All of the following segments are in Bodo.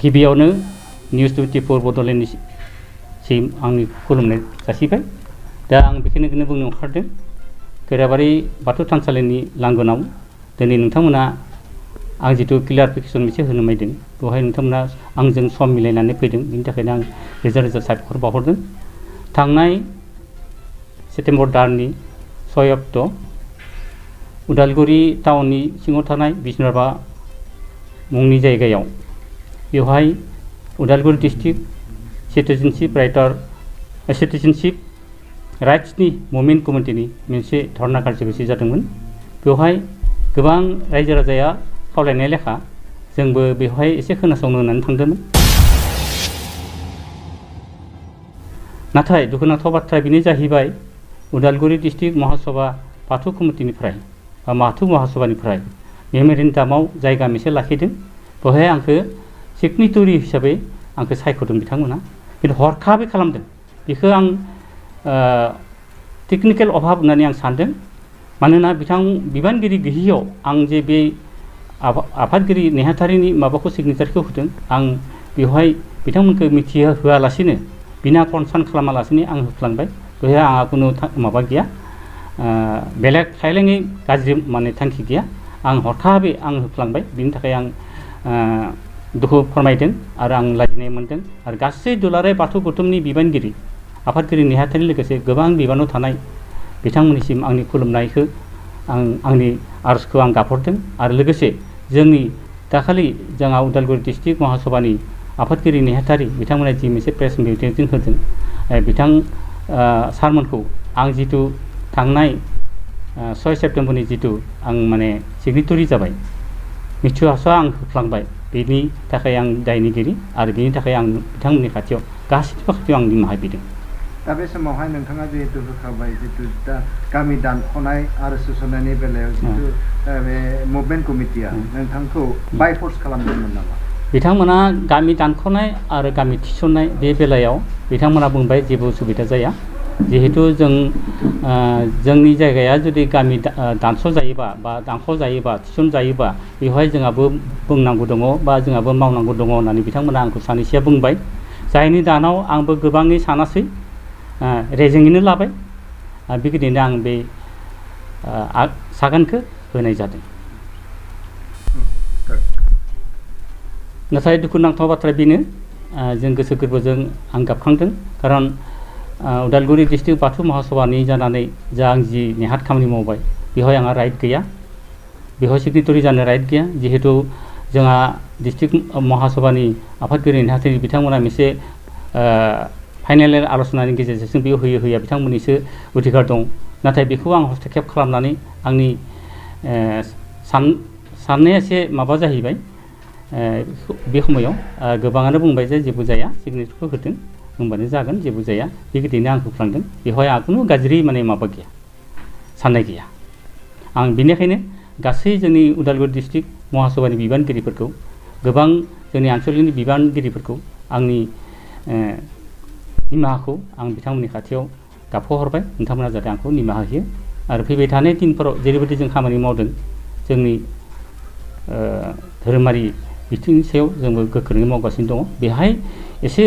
गिबियावनो निउस 24 बड'लेण्डनिसिम आंनि खुलुमनाय जासिबाय। दा आं बेखिनिखौनो बुंनो ओंखारदों। खैराबारि बाथौ थानसालिनि लांगोनाव दिनै नोंथांमोना आं जिथु क्लियारिफिकेसन मोनसे होनो नायदों बेवहाय नोंथांमोना आंजों सम मिलायनानै फैदों। बेनि थाखायनो आं रोजा रोजा साबायखर बावहरदों। थांनाय सेप्तेम्बर दाननि 6 अक्ट' उदालगुरि टाउननि सिङाव थानाय बिष्णुराभा मुंनि जायगायाव बेवहाय उदालगुरि डिस्ट्रिक्ट सिटिजेनशिप राइट्सनि मुभमेन्ट कमिटिनि मोनसे धर्ना कार्यसुचि जादोंमोन। बेवहाय गोबां रायजो राजाया खावलायनाय लेखा जोंबो बेवहाय एसे खोनासंनो होननानै थांदोंमोन। नाथाय दुखुनांथाव बाथ्रा बेनो जाहैबाय उदालगुरि डिस्ट्रिक्ट महासभा बाथौ कमिटिनिफ्राय बा बाथौ महासभानिफ्राय मेम'रेन्डामाव जायगा मोनसे लाखिदों। बेवहाय आंखौ सिगनेटरि हिसाबै आंखौ सायख'दों बिथांमोना, खिन्थु हरखाबै खालामदों। बेखौ आं टेकनिकेल अभाब होननानै आं सानदों। मानोना बिबानगिरि गैयियाव आं जे बे आफादगिरि नेहाथारिनि माबाखौ सिगनेचारखौ होदों, आं बेवहाय बिथांमोनखौ मिथिहोआलासिनो बिना कनसार्न खालामालासिनो आं होफ्लांबाय। बेवहाय आंहा खुनु माबा गैया, बेलेग खायलेङै गाज्रि थांखि गैया। आं हरखाबै आं होफ्लांबाय। बिनि थाखाय आं दुखु फोरमायदों आरो आं लाजिनाय मोनदों। आरो गासै दुलाराय बाथौ गौथुमनि बिबानगिरि आफादगिरि नेहाथारि लोगोसे गोबां बिबानाव थानाय बिथांमोननिसिम आंनि खुलुमनायखौ आंनि आरजखौ आं गाबहरदों। आरो लोगोसे जोंनि दाखालि जोंहा उदालगुरि डिस्ट्रिक्ट महासभानि आफादगिरि नेहाथारि बिथांमोना जि मोनसे प्रेस मिटिं होदों, बिथां सारमोनखौ आं जिथु थांनाय 6 सेप्तेम्बरनि जिथु आं सिगनेटरि जाबाय, मिथिहोआसा आं होफ्लांबाय। बेनि थाखाय आं दायनिगिरि आरो बेनि थाखाय आं बिथांमोननि खाथियाव गासैबो खाथियाव आं निमाहा बिदों। दा बे समावहाय नोंथाङा जिहेतु होखाबाय जितु दा गामि दानख'नाय आरो सोसननायनि बेलायाव जितु बे मुभमेन्ट कमिटिया नोंथांखौ बायफर्स खालामदोंमोन नामा? बिथांमोना गामि दानख'नाय आरो गामि थिसननाय बे बेलायाव बिथांमोना बुंबाय जेबो उसुबिदा जाया। जिहेतु जोंनि जायगाया जुदि गामि दानस'जायोबा बा दानख'जायोबा थिसनजायोबा बेवहाय जोंहाबो बुंनांगौ दङ बा जोंहाबो मावनांगौ दङ होननानै बिथांमोना आंखौ सानैसोआ बुंबाय। जायनि दानाव आंबो गोबाङै सानासै, रेजेङैनो लाबाय। बेबायदिनो आं बे सागानखौ होनाय जादों। नाथाय दुखुनांथाव बाथ्राया बेनो, जों गोसो गोरबोजों आं गाबखांदों। खारन उदालगुरि डिस्ट्रिक्ट बाथौ महासभानि जानानै आं जि नेहाथ खामानि मावबाय बेवहाय आंहा राइट गैया, बेवहाय सिगनेटरि जानो राइट गैया। जिहेतु जोंहा डिस्ट्रिक्ट महासभानि आफादगिरि नेहाथारि बिथांमोना मोनसे फाइनेल आल'सनानि गेजेरजोंसो बेयाव होया बिथांमोननिसो अधिकार दं। नाथाय बेखौ आं हस्तक्षेप खालामनानै आंनि साननाया एसे माबा जाहैबाय। बे समायाव गोबाङानो बुंबाय जे जेबो जाया, सिगनेचारखौ होदों होनबानो जागोन, जेबो जाया। बेबायदिनो आं होफ्लांदों। बेवहाय आंहा खुनु गाज्रि माबा गैया, साननाय गैया। आं बेनिखायनो गासै जोंनि उदालगुरि डिस्ट्रिक्ट महासभानि बिबानगिरिफोरखौ, गोबां जोंनि आनसलिकनि बिबानगिरिफोरखौ आंनि निमाहाखौ आं बिथांमोननि खाथियाव गाबख'हरबाय। नोंथांमोना जाहाथे आंखौ निमाहा होयो आरो फैबाय थानाय दिनफोराव जेरैबायदि जों खामानि मावदों जोंनि धोरोमारि बिथिंनि सायाव जोंबो गोख्रोङै मावगासिनो दङ। बेहाय एसे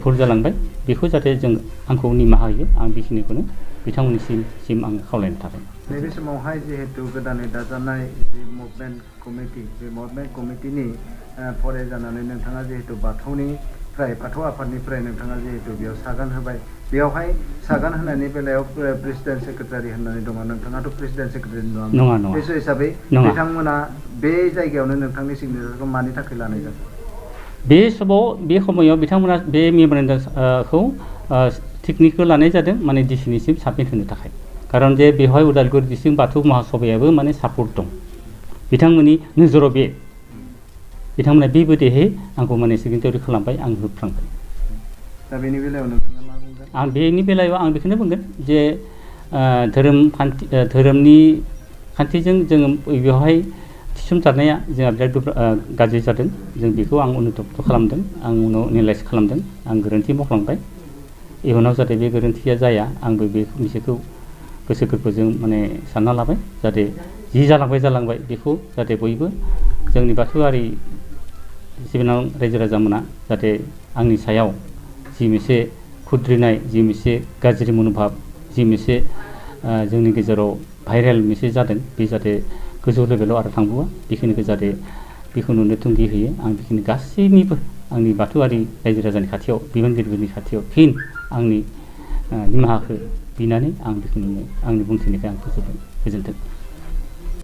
भुल जालांबाय, बेखौ जाहाथे जों आंखौ निमाहा होयो। आं बेखिनिखौनो बिथांमोननिसिम आं खावलायनो थाबाय। नैबे समावहाय जिहेतु गोदानै दाजानाय जि मुभमेन्ट कमिटि, बे मुभमेन्ट कमिटिनि फराय जानानै नोंथाङा जिहेतु बाथौ आफादनिफ्राय नोंथाङा जिहेतु बेयाव सागान होबाय, बेयावहाय सागान होनायनि बेलायाव प्रेसिडेन्ट सेक्रेटारि होननानै दङ। नोंथाङाथ' प्रेसिडेन्ट सेक्रेटारि नङा। बे हिसाबै बिथांमोना बे जायगायावनो नोंथांनि सिगनेचारखौ मानि थाखाय लानाय जादों? बे समायाव बिथांमोना बे मेम'रेन्डामखौ टेकनिकखौ लानाय जादों डिसिनिसिम साबमिट होनो थाखाय। खारन जे बेवहाय उदालगुरि डिस्ट्रिक्ट बाथौ महासभायाबो सापर्ट दं। बिथांमोननि नोजोराव बिथांमोना बेबायदिहै आंखौ सिगनेटरि खालामबाय, आं होफ्लांबाय। दा बेनि बेलायाव नोंथाङा मा बुंगोन? आं बेनि बेलायाव आं बेखौनो बुंगोन जे धोरोमनि खान्थिजों जोङो बेवहाय थिसनजानाया जोंहा बिराद गाज्रि जादों। जों बेखौ आं अनुतप्त खालामदों, आं उनाव एनालाइज खालामदों। आं गोरोन्थि मावफ्लांबाय। इयुनाव जाहाथे बे गोरोन्थिया जाया आंबो बे मोनसेखौ गोसो गोरबोजों सानना लाबाय। जाहाथे जि जालांबाय बेखौ जाहाथे बयबो जोंनि बाथौआरि सिबिनां रायजो राजामोना जाहाथे आंनि सायाव जि मोनसे खुद्रिनाय जि मोनसे गाज्रि मनोभाब जि मोनसे जोंनि गेजेराव भाइरेल मोनसे जादों बे जाहाथे गोजौ लेभेलाव आरो थांबावा बेखिनिखौ जाहाथे बेखौ नुनो थुंगि होयो आं बेखिनि गासैनिबो आंनि बाथौआरि रायजो राजानि खाथियाव बिबानगिरिफोरनि खाथियाव फिन आंनि निमाहाखौ बिनानै आं बेखौनो आंनि बुंथिनायखौ आं फोजोबबाय। गोजोन्थों।